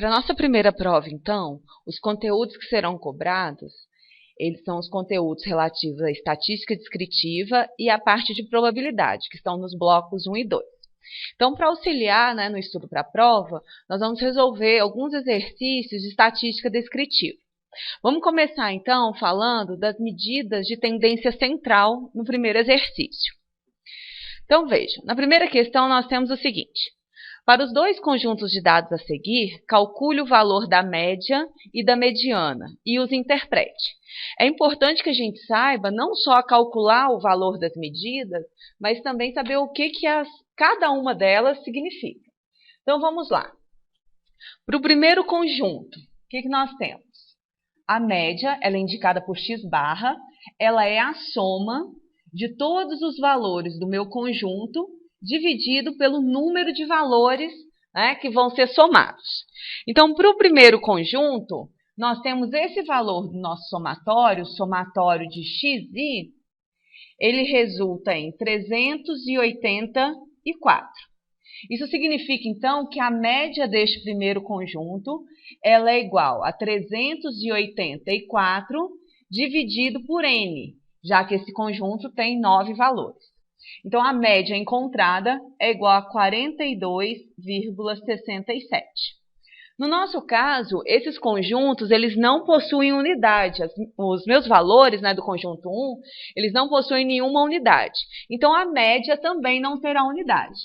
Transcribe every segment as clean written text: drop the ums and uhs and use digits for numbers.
Para a nossa primeira prova, então, os conteúdos que serão cobrados, eles são os conteúdos relativos à estatística descritiva e à parte de probabilidade, que estão nos blocos 1 e 2. Então, para auxiliar, no estudo para a prova, nós vamos resolver alguns exercícios de estatística descritiva. Vamos começar, então, falando das medidas de tendência central no primeiro exercício. Então, vejam, na primeira questão nós temos o seguinte: para os dois conjuntos de dados a seguir, calcule o valor da média e da mediana e os interprete. É importante que a gente saiba não só calcular o valor das medidas, mas também saber o que cada uma delas significa. Então, vamos lá. Para o primeiro conjunto, o que nós temos? A média, ela é indicada por x barra, ela é a soma de todos os valores do meu conjunto dividido pelo número de valores, que vão ser somados. Então, para o primeiro conjunto, nós temos esse valor do nosso somatório, somatório de xi, ele resulta em 384. Isso significa, então, que a média deste primeiro conjunto ela é igual a 384 dividido por n, já que esse conjunto tem 9 valores. Então, a média encontrada é igual a 42,67. No nosso caso, esses conjuntos eles não possuem unidade. Os meus valores do conjunto 1, eles não possuem nenhuma unidade. Então, a média também não terá unidade.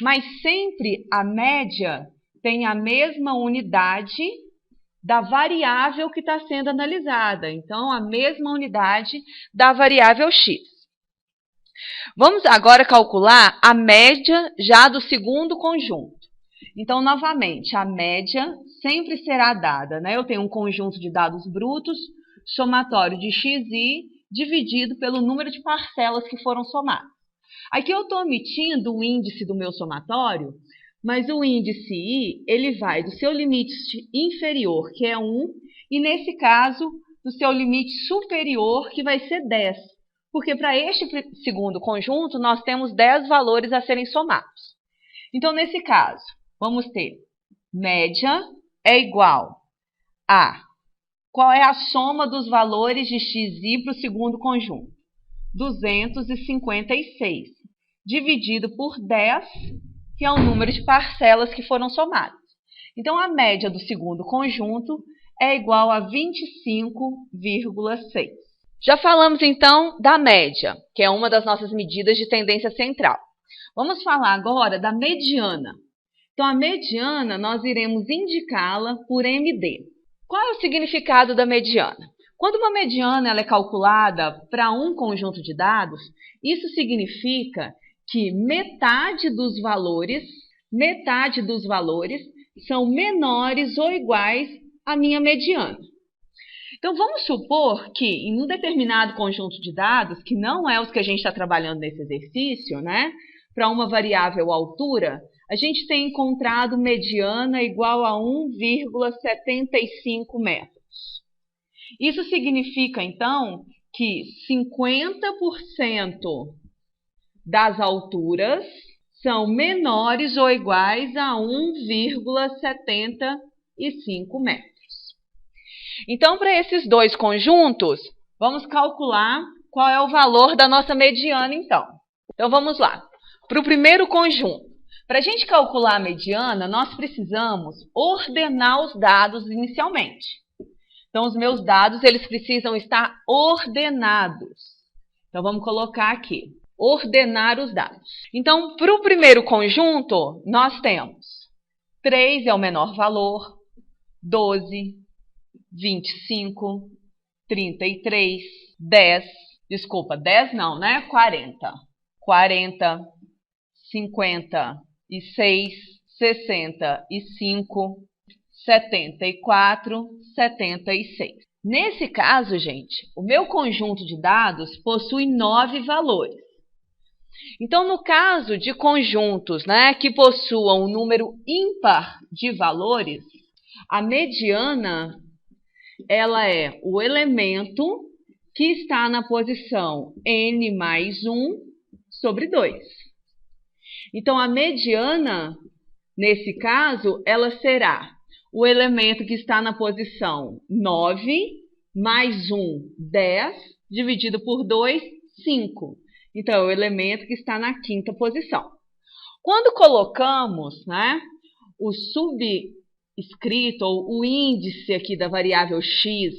Mas sempre a média tem a mesma unidade da variável que está sendo analisada. Então, a mesma unidade da variável x. Vamos agora calcular a média já do segundo conjunto. Então, novamente, a média sempre será dada, Eu tenho um conjunto de dados brutos, somatório de xi, dividido pelo número de parcelas que foram somadas. Aqui eu estou omitindo o índice do meu somatório, mas o índice i, ele vai do seu limite inferior, que é 1, e nesse caso, do seu limite superior, que vai ser 10. Porque para este segundo conjunto, nós temos 10 valores a serem somados. Então, nesse caso, vamos ter média é igual a qual é a soma dos valores de xi para o segundo conjunto? 256, dividido por 10, que é o número de parcelas que foram somadas. Então, a média do segundo conjunto é igual a 25,6. Já falamos, então, da média, que é uma das nossas medidas de tendência central. Vamos falar agora da mediana. Então, a mediana, nós iremos indicá-la por MD. Qual é o significado da mediana? Quando uma mediana ela é calculada para um conjunto de dados, isso significa que metade dos valores são menores ou iguais à minha mediana. Então, vamos supor que em um determinado conjunto de dados, que não é os que a gente está trabalhando nesse exercício, para uma variável altura, a gente tem encontrado mediana igual a 1,75 metros. Isso significa, então, que 50% das alturas são menores ou iguais a 1,75 metros. Então, para esses dois conjuntos, vamos calcular qual é o valor da nossa mediana, então. Então, vamos lá. Para o primeiro conjunto, para a gente calcular a mediana, nós precisamos ordenar os dados inicialmente. Então, os meus dados, eles precisam estar ordenados. Então, vamos colocar aqui, ordenar os dados. Então, para o primeiro conjunto, nós temos 3 é o menor valor, 12, 25, 33, 10 não, 40. 40, 56, 65, 74, 76. Nesse caso, gente, o meu conjunto de dados possui 9 valores. Então, no caso de conjuntos que possuam um número ímpar de valores, a mediana ela é o elemento que está na posição n mais 1 sobre 2. Então, a mediana, nesse caso, ela será o elemento que está na posição 9, mais 1, 10, dividido por 2, 5. Então, é o elemento que está na quinta posição. Quando colocamos, né, o subscrito, ou o índice aqui da variável x,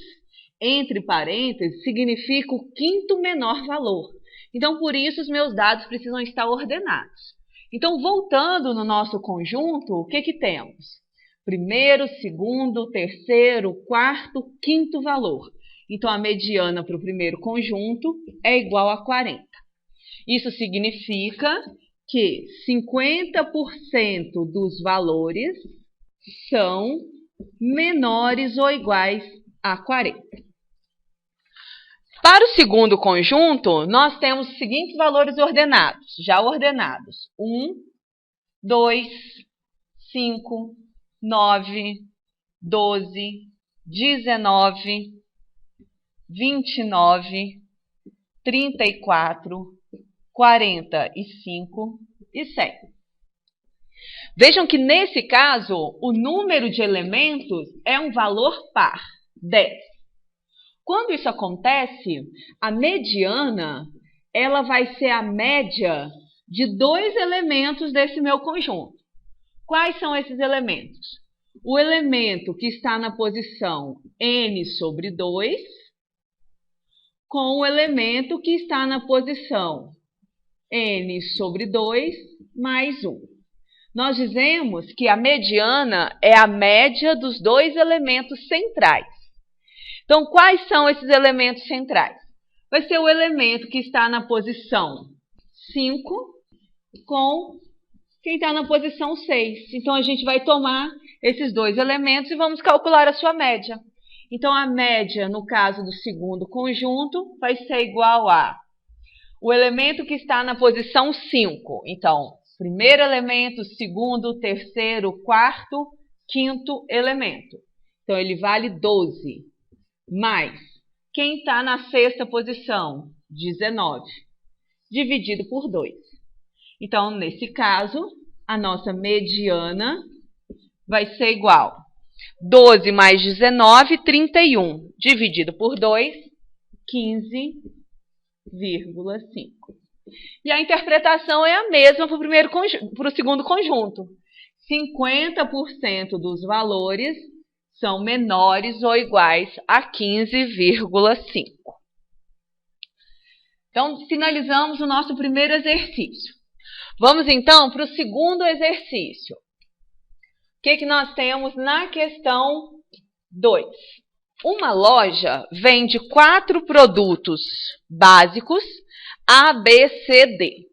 entre parênteses, significa o quinto menor valor. Então, por isso, os meus dados precisam estar ordenados. Então, voltando no nosso conjunto, o que temos? Primeiro, segundo, terceiro, quarto, quinto valor. Então, a mediana para o primeiro conjunto é igual a 40. Isso significa que 50% dos valores são menores ou iguais a 40. Para o segundo conjunto, nós temos os seguintes valores ordenados, já ordenados. 1, 2, 5, 9, 12, 19, 29, 34, 45 e 100. Vejam que, nesse caso, o número de elementos é um valor par, 10. Quando isso acontece, a mediana ela vai ser a média de 2 elementos desse meu conjunto. Quais são esses elementos? O elemento que está na posição n sobre 2 com o elemento que está na posição n sobre 2 mais 1. Nós dizemos que a mediana é a média dos 2 elementos centrais. Então, quais são esses elementos centrais? Vai ser o elemento que está na posição 5 com quem está na posição 6. Então, a gente vai tomar esses 2 elementos e vamos calcular a sua média. Então, a média, no caso do segundo conjunto, vai ser igual a o elemento que está na posição 5. Então, primeiro elemento, segundo, terceiro, quarto, quinto elemento. Então, ele vale 12. Mais quem está na sexta posição, 19, dividido por 2. Então, nesse caso, a nossa mediana vai ser igual 12 mais 19, 31, dividido por 2, 15,5. E a interpretação é a mesma para o segundo conjunto. 50% dos valores são menores ou iguais a 15,5. Então, finalizamos o nosso primeiro exercício. Vamos, então, para o segundo exercício. O que nós temos na questão 2? Uma loja vende 4 produtos básicos A, B, C, D.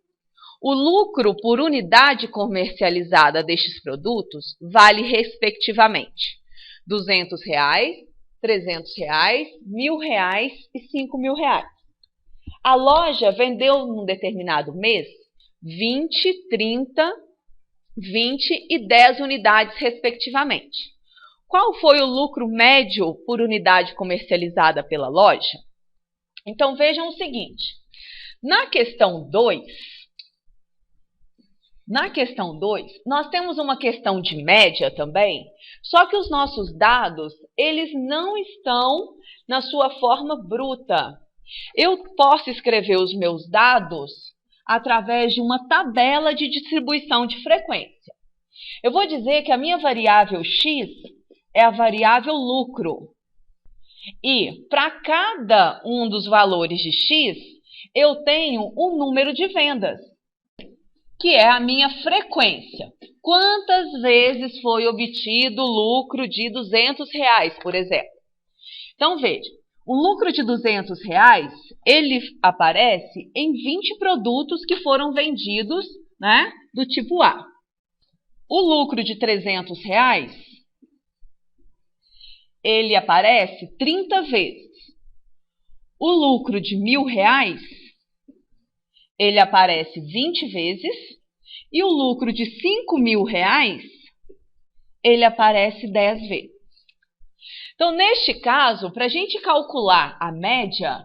O lucro por unidade comercializada destes produtos vale, respectivamente, R$200, R$300, R$1.000 e R$5.000. A loja vendeu num determinado mês 20, 30, 20 e 10 unidades, respectivamente. Qual foi o lucro médio por unidade comercializada pela loja? Então, vejam o seguinte. Na questão 2, nós temos uma questão de média também, só que os nossos dados, eles não estão na sua forma bruta. Eu posso escrever os meus dados através de uma tabela de distribuição de frequência. Eu vou dizer que a minha variável x é a variável lucro. E para cada um dos valores de x, eu tenho um número de vendas, que é a minha frequência. Quantas vezes foi obtido o lucro de R$200, por exemplo? Então, veja, o lucro de R$200, ele aparece em 20 produtos que foram vendidos, né, do tipo A. O lucro de R$300, ele aparece 30 vezes. O lucro de R$1.000, ele aparece 20 vezes. E o lucro de R$5.000, ele aparece 10 vezes. Então, neste caso, para a gente calcular a média,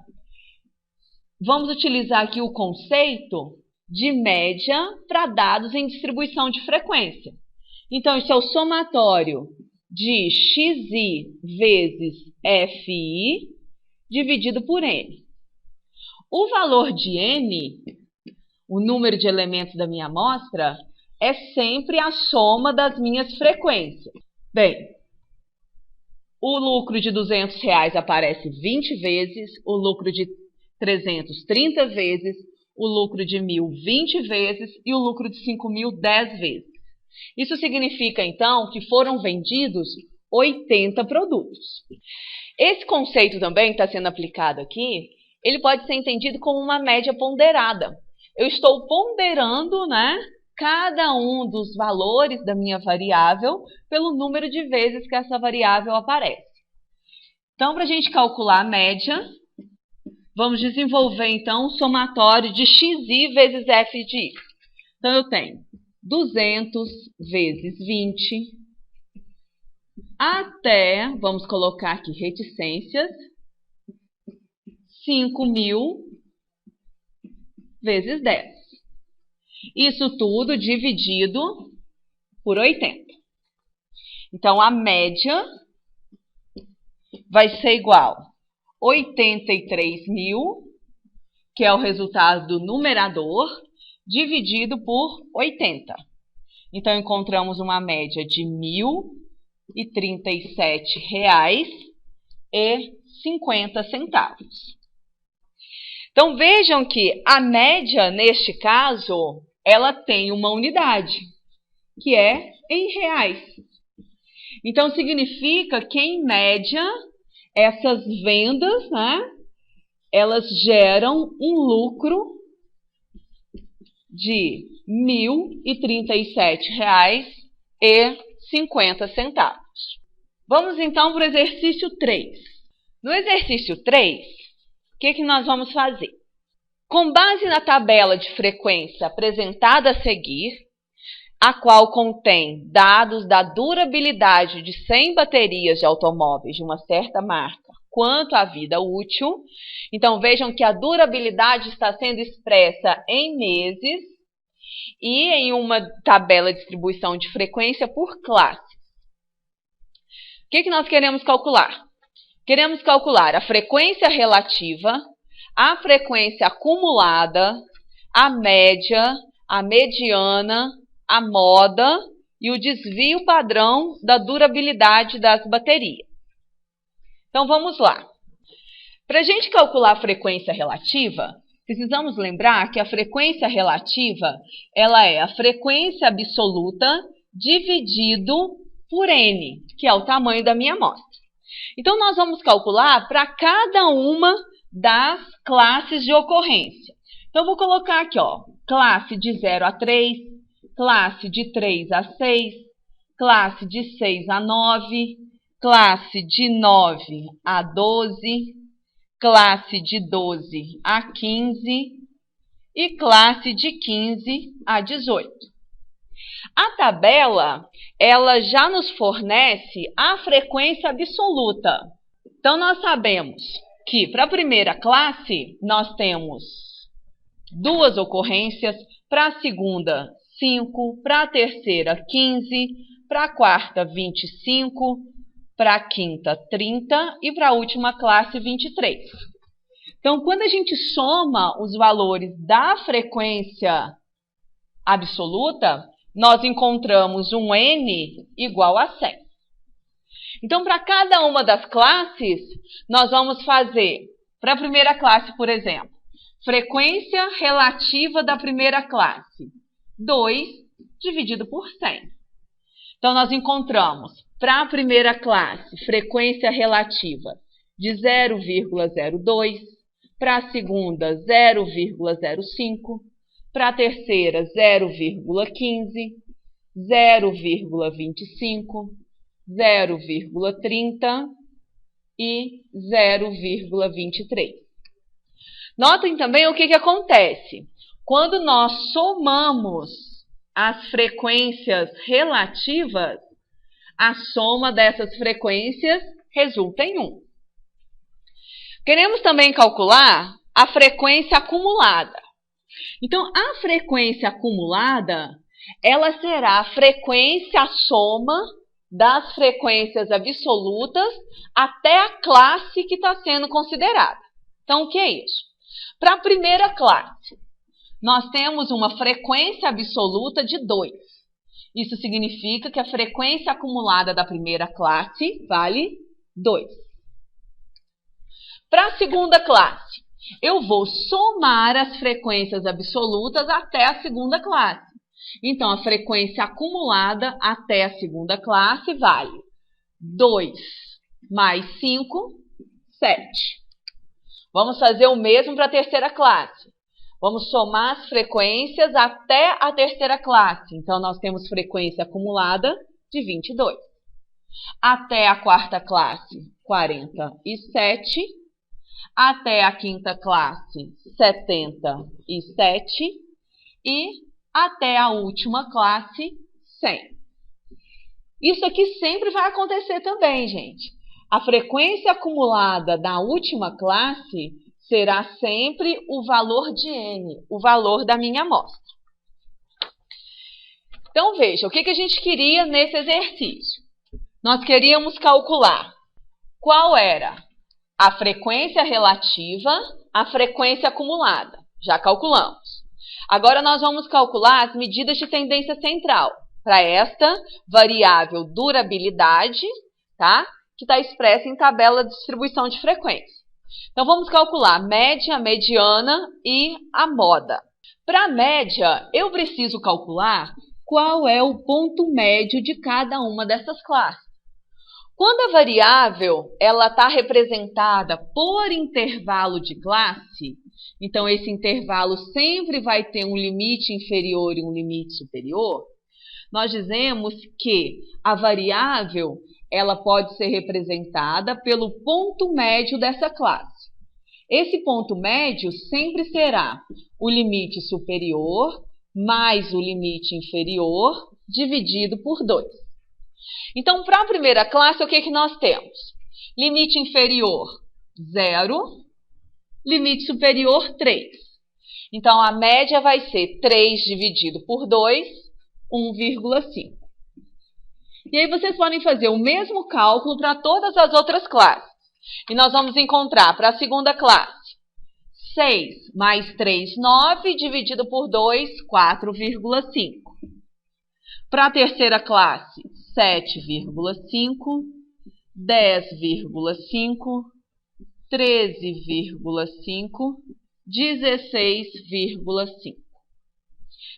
vamos utilizar aqui o conceito de média para dados em distribuição de frequência. Então, isso é o somatório de xi vezes fi dividido por n. O valor de n, o número de elementos da minha amostra, é sempre a soma das minhas frequências. Bem, o lucro de R$200 aparece 20 vezes, o lucro de 300, 30 vezes, o lucro de 1.000, 20 vezes e o lucro de 5.000, 10 vezes. Isso significa, então, que foram vendidos 80 produtos. Esse conceito também que está sendo aplicado aqui, ele pode ser entendido como uma média ponderada. Eu estou ponderando, né, cada um dos valores da minha variável pelo número de vezes que essa variável aparece. Então, para a gente calcular a média, vamos desenvolver, então, o somatório de xi vezes f de y. Então, eu tenho 200 vezes 20, até, vamos colocar aqui reticências, 5.000 vezes 10. Isso tudo dividido por 80. Então, a média vai ser igual a 83.000, que é o resultado do numerador, dividido por 80. Então, encontramos uma média de R$1.037,50. Então, vejam que a média, neste caso, ela tem uma unidade, que é em reais. Então, significa que, em média, essas vendas, né, elas geram um lucro de R$1.037,50. Vamos, então, para o exercício 3. No exercício 3, o que nós vamos fazer? Com base na tabela de frequência apresentada a seguir, a qual contém dados da durabilidade de 100 baterias de automóveis de uma certa marca quanto à vida útil. Então, vejam que a durabilidade está sendo expressa em meses e em uma tabela de distribuição de frequência por classe. O que nós queremos calcular? Queremos calcular a frequência relativa, a frequência acumulada, a média, a mediana, a moda e o desvio padrão da durabilidade das baterias. Então, vamos lá. Para a gente calcular a frequência relativa, precisamos lembrar que a frequência relativa ela é a frequência absoluta dividido por n, que é o tamanho da minha amostra. Então, nós vamos calcular para cada uma das classes de ocorrência. Então, vou colocar aqui, ó, classe de 0 a 3, classe de 3 a 6, classe de 6 a 9, classe de 9 a 12, classe de 12 a 15 e classe de 15 a 18. A tabela, ela já nos fornece a frequência absoluta. Então, nós sabemos que para a primeira classe, nós temos 2 ocorrências, para a segunda, 5, para a terceira, 15, para a quarta, 25, para a quinta, 30 e para a última classe, 23. Então, quando a gente soma os valores da frequência absoluta, nós encontramos um n igual a 100. Então, para cada uma das classes, nós vamos fazer, para a primeira classe, por exemplo, frequência relativa da primeira classe, 2 dividido por 100. Então, nós encontramos, para a primeira classe, frequência relativa de 0,02, para a segunda, 0,05, para a terceira, 0,15, 0,25, 0,30 e 0,23. Notem também o que acontece. Quando nós somamos as frequências relativas, a soma dessas frequências resulta em 1. Queremos também calcular a frequência acumulada. Então, a frequência acumulada, ela será a frequência, a soma das frequências absolutas até a classe que está sendo considerada. Então, o que é isso? Para a primeira classe, nós temos uma frequência absoluta de 2. Isso significa que a frequência acumulada da primeira classe vale 2. Para a segunda classe, eu vou somar as frequências absolutas até a segunda classe. Então, a frequência acumulada até a segunda classe vale 2 mais 5, 7. Vamos fazer o mesmo para a terceira classe. Vamos somar as frequências até a terceira classe. Então, nós temos frequência acumulada de 22. Até a quarta classe, 47. Até a quinta classe, 77. E até a última classe, 100. Isso aqui sempre vai acontecer também, gente. A frequência acumulada da última classe será sempre o valor de n, o valor da minha amostra. Então, veja, o que a gente queria nesse exercício? Nós queríamos calcular qual era a frequência relativa à frequência acumulada. Já calculamos. Agora, nós vamos calcular as medidas de tendência central para esta variável durabilidade, tá? Que está expressa em tabela de distribuição de frequência. Então, vamos calcular média, mediana e a moda. Para a média, eu preciso calcular qual é o ponto médio de cada uma dessas classes. Quando a variável está representada por intervalo de classe, então esse intervalo sempre vai ter um limite inferior e um limite superior, nós dizemos que a variável ela pode ser representada pelo ponto médio dessa classe. Esse ponto médio sempre será o limite superior mais o limite inferior dividido por 2. Então, para a primeira classe, o que nós temos? Limite inferior, 0. Limite superior, 3. Então, a média vai ser 3 dividido por 2, 1,5. E aí, vocês podem fazer o mesmo cálculo para todas as outras classes. E nós vamos encontrar para a segunda classe, 6 mais 3, 9, dividido por 2, 4,5. Para a terceira classe, 7,5, 10,5, 13,5, 16,5.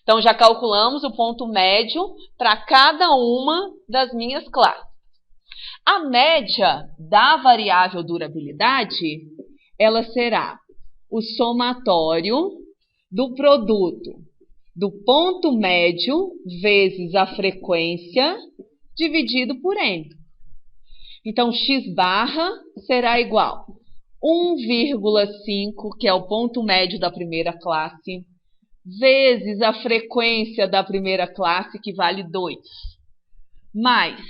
Então, já calculamos o ponto médio para cada uma das minhas classes. A média da variável durabilidade, ela será o somatório do produto do ponto médio vezes a frequência dividido por n. Então, x barra será igual a 1,5, que é o ponto médio da primeira classe, vezes a frequência da primeira classe, que vale 2, mais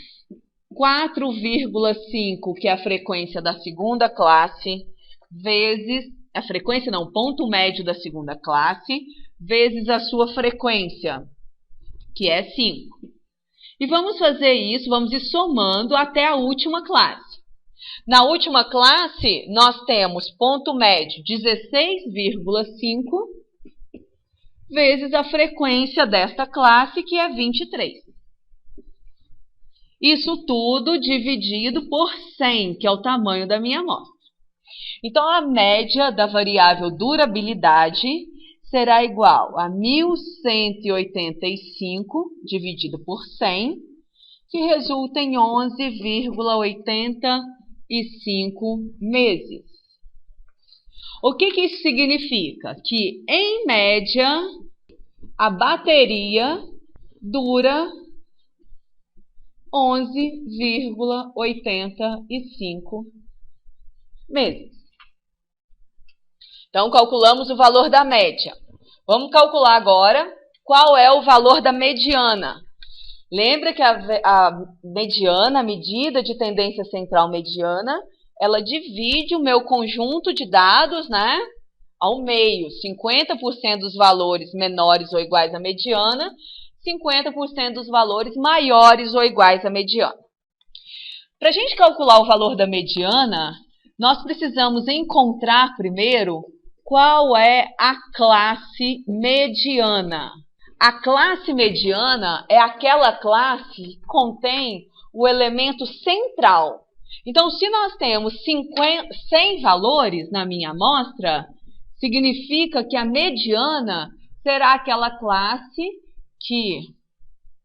4,5, que é a frequência da segunda classe, vezes, a frequência não, ponto médio da segunda classe, vezes a sua frequência, que é 5. E vamos fazer isso, vamos ir somando até a última classe. Na última classe, nós temos ponto médio 16,5 vezes a frequência desta classe, que é 23. Isso tudo dividido por 100, que é o tamanho da minha amostra. Então, a média da variável durabilidade será igual a 1.185 dividido por 100, que resulta em 11,85 meses. O que isso significa? Que, em média, a bateria dura 11,85 meses. Então, calculamos o valor da média. Vamos calcular agora qual é o valor da mediana. Lembra que a mediana, a medida de tendência central mediana, ela divide o meu conjunto de dados, né, ao meio. 50% dos valores menores ou iguais à mediana, 50% dos valores maiores ou iguais à mediana. Para a gente calcular o valor da mediana, nós precisamos encontrar primeiro qual é a classe mediana. A classe mediana é aquela classe que contém o elemento central. Então, se nós temos 100 valores na minha amostra, significa que a mediana será aquela classe que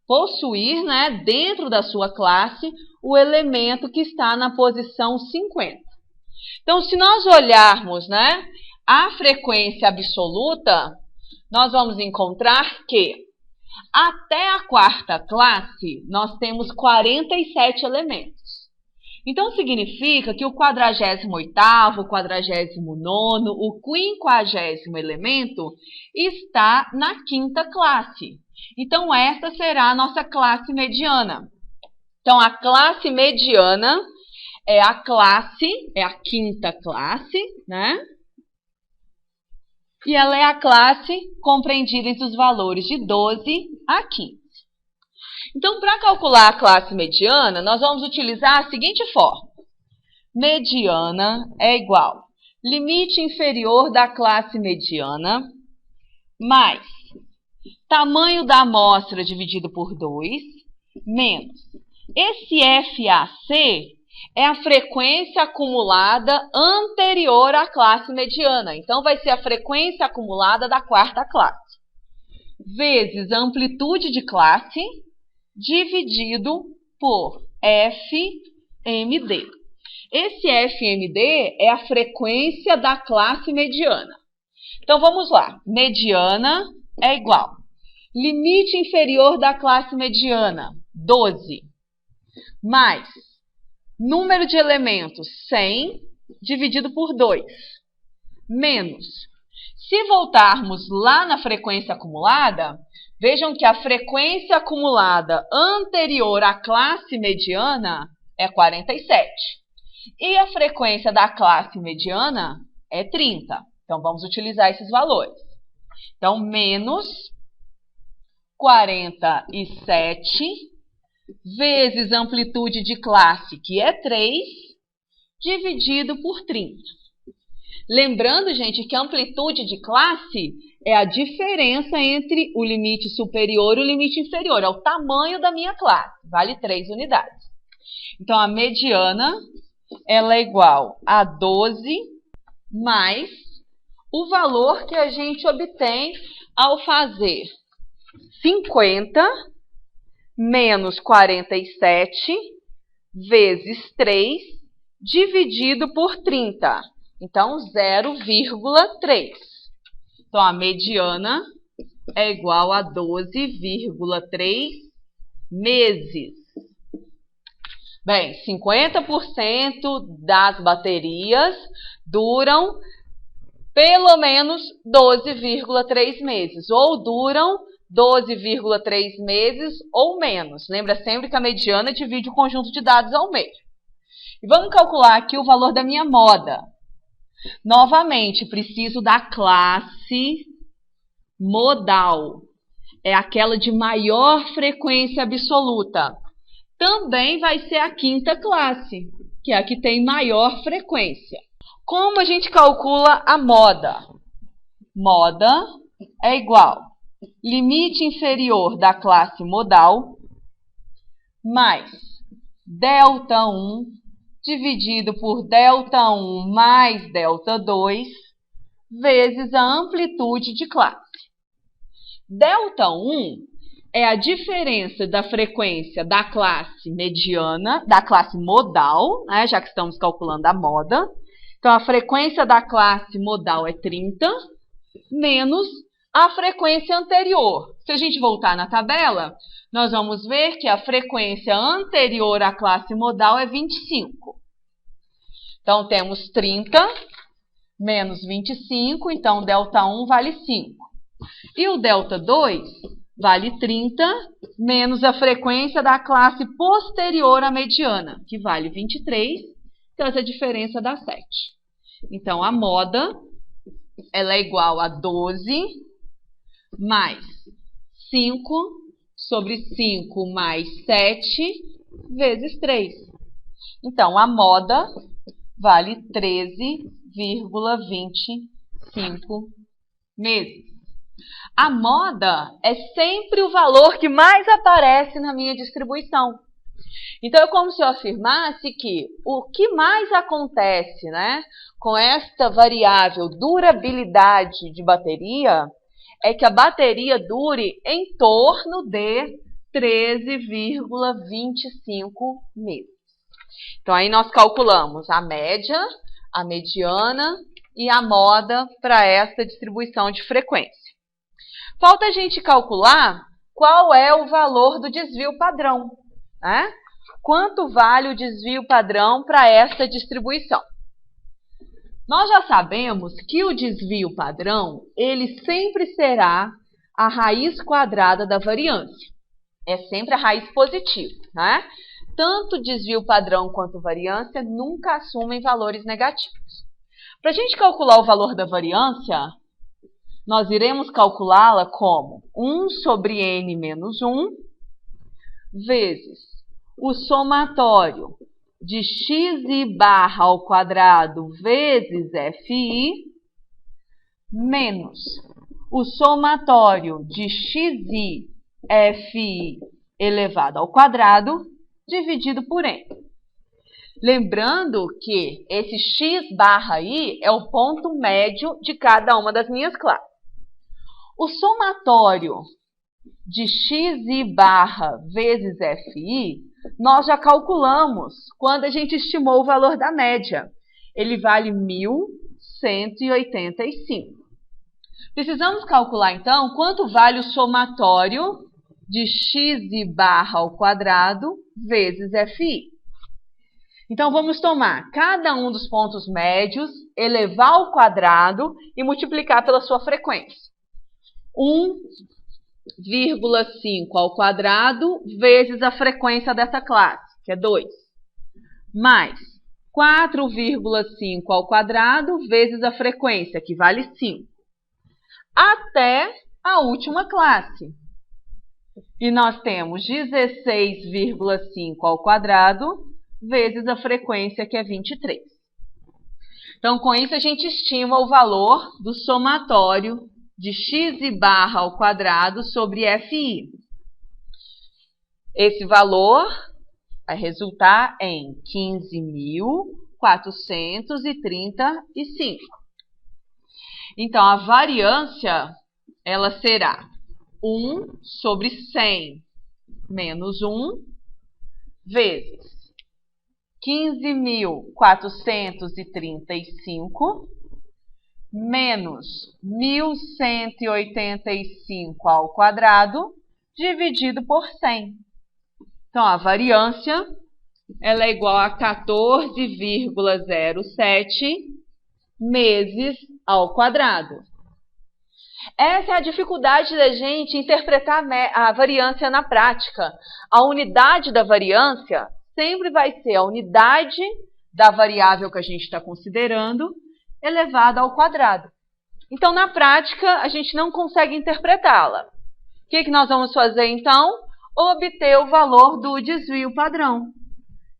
possuir, dentro da sua classe, o elemento que está na posição 50. Então, se nós olharmos, a frequência absoluta, nós vamos encontrar que até a quarta classe nós temos 47 elementos. Então, significa que o 48º, o 49º, o 50º elemento está na quinta classe. Então, essa será a nossa classe mediana. Então, a classe mediana é a quinta classe, E ela é a classe compreendida entre os valores de 12 a 15. Então, para calcular a classe mediana, nós vamos utilizar a seguinte forma. Mediana é igual limite inferior da classe mediana mais tamanho da amostra dividido por 2 menos. Esse FAC é a frequência acumulada anterior à classe mediana. Então, vai ser a frequência acumulada da quarta classe. Vezes a amplitude de classe dividido por FMD. Esse FMD é a frequência da classe mediana. Então, vamos lá. Mediana é igual limite inferior da classe mediana, 12, mais número de elementos, 100, dividido por 2, menos. Se voltarmos lá na frequência acumulada, vejam que a frequência acumulada anterior à classe mediana é 47. E a frequência da classe mediana é 30. Então, vamos utilizar esses valores. Então, menos 47 vezes a amplitude de classe, que é 3, dividido por 30. Lembrando, gente, que a amplitude de classe é a diferença entre o limite superior e o limite inferior. É o tamanho da minha classe. Vale 3 unidades. Então, a mediana ela é igual a 12 mais o valor que a gente obtém ao fazer 50 menos 47 vezes 3 dividido por 30. Então, 0,3. Então, a mediana é igual a 12,3 meses. Bem, 50% das baterias duram pelo menos 12,3 meses, ou duram 12,3 meses ou menos. Lembra sempre que a mediana divide o conjunto de dados ao meio. E vamos calcular aqui o valor da minha moda. Novamente, preciso da classe modal. É aquela de maior frequência absoluta. Também vai ser a quinta classe, que é a que tem maior frequência. Como a gente calcula a moda? Moda é igual limite inferior da classe modal mais ΔI dividido por ΔI mais ΔI vezes a amplitude de classe. ΔI é a diferença da frequência da classe mediana, da classe modal, já que estamos calculando a moda. Então, a frequência da classe modal é 30, menos a frequência anterior. Se a gente voltar na tabela, nós vamos ver que a frequência anterior à classe modal é 25. Então, temos 30 menos 25, então ΔI vale 5. E o ΔI vale 30 menos a frequência da classe posterior à mediana, que vale 23. Então, essa diferença dá 7. Então, a moda ela é igual a 12 mais 5 sobre 5 mais 7 vezes 3. Então, a moda vale 13,25 meses. A moda é sempre o valor que mais aparece na minha distribuição. Então, é como se eu afirmasse que o que mais acontece, né, com esta variável durabilidade de bateria é que a bateria dure em torno de 13,25 meses. Então, aí nós calculamos a média, a mediana e a moda para essa distribuição de frequência. Falta a gente calcular qual é o valor do desvio padrão, né? Quanto vale o desvio padrão para essa distribuição? Nós já sabemos que o desvio padrão, ele sempre será a raiz quadrada da variância. É sempre a raiz positiva, né? Tanto desvio padrão quanto variância nunca assumem valores negativos. Para a gente calcular o valor da variância, nós iremos calculá-la como 1 sobre n menos 1 vezes o somatório de xi barra ao quadrado vezes fi menos o somatório de xi fi elevado ao quadrado dividido por n. Lembrando que esse x barra aí é o ponto médio de cada uma das minhas classes. O somatório de xi barra vezes fi, nós já calculamos quando a gente estimou o valor da média. Ele vale 1.185. Precisamos calcular, então, quanto vale o somatório de xi barra ao quadrado vezes fi. Então, vamos tomar cada um dos pontos médios, elevar ao quadrado e multiplicar pela sua frequência. 1,5 ao quadrado vezes a frequência dessa classe, que é 2, mais 4,5 ao quadrado vezes a frequência, que vale 5, até a última classe. E nós temos 16,5 ao quadrado vezes a frequência, que é 23. Então, com isso, a gente estima o valor do somatório de xi barra ao quadrado sobre fi. Esse valor vai resultar em 15.435. Então, a variância, ela será 1 sobre 100 menos 1 vezes 15.435 menos 1.185 ao quadrado dividido por 100. Então, a variância ela é igual a 14,07 meses ao quadrado. Essa é a dificuldade da gente interpretar a variância na prática. A unidade da variância sempre vai ser a unidade da variável que a gente está considerando elevada ao quadrado. Então, na prática, a gente não consegue interpretá-la. O que nós vamos fazer, então? Obter o valor do desvio padrão.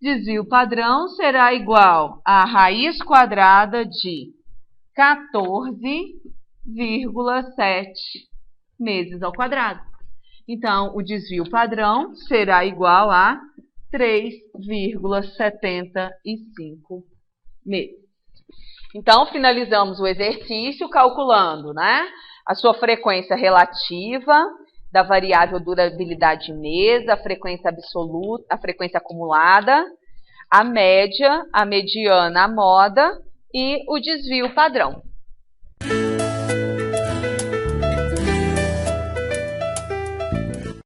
Desvio padrão será igual a raiz quadrada de 14,7 meses ao quadrado. Então, o desvio padrão será igual a 3,75 meses. Então, finalizamos o exercício calculando, né, a sua frequência relativa da variável durabilidade de mês, a frequência absoluta, a frequência acumulada, a média, a mediana, a moda e o desvio padrão.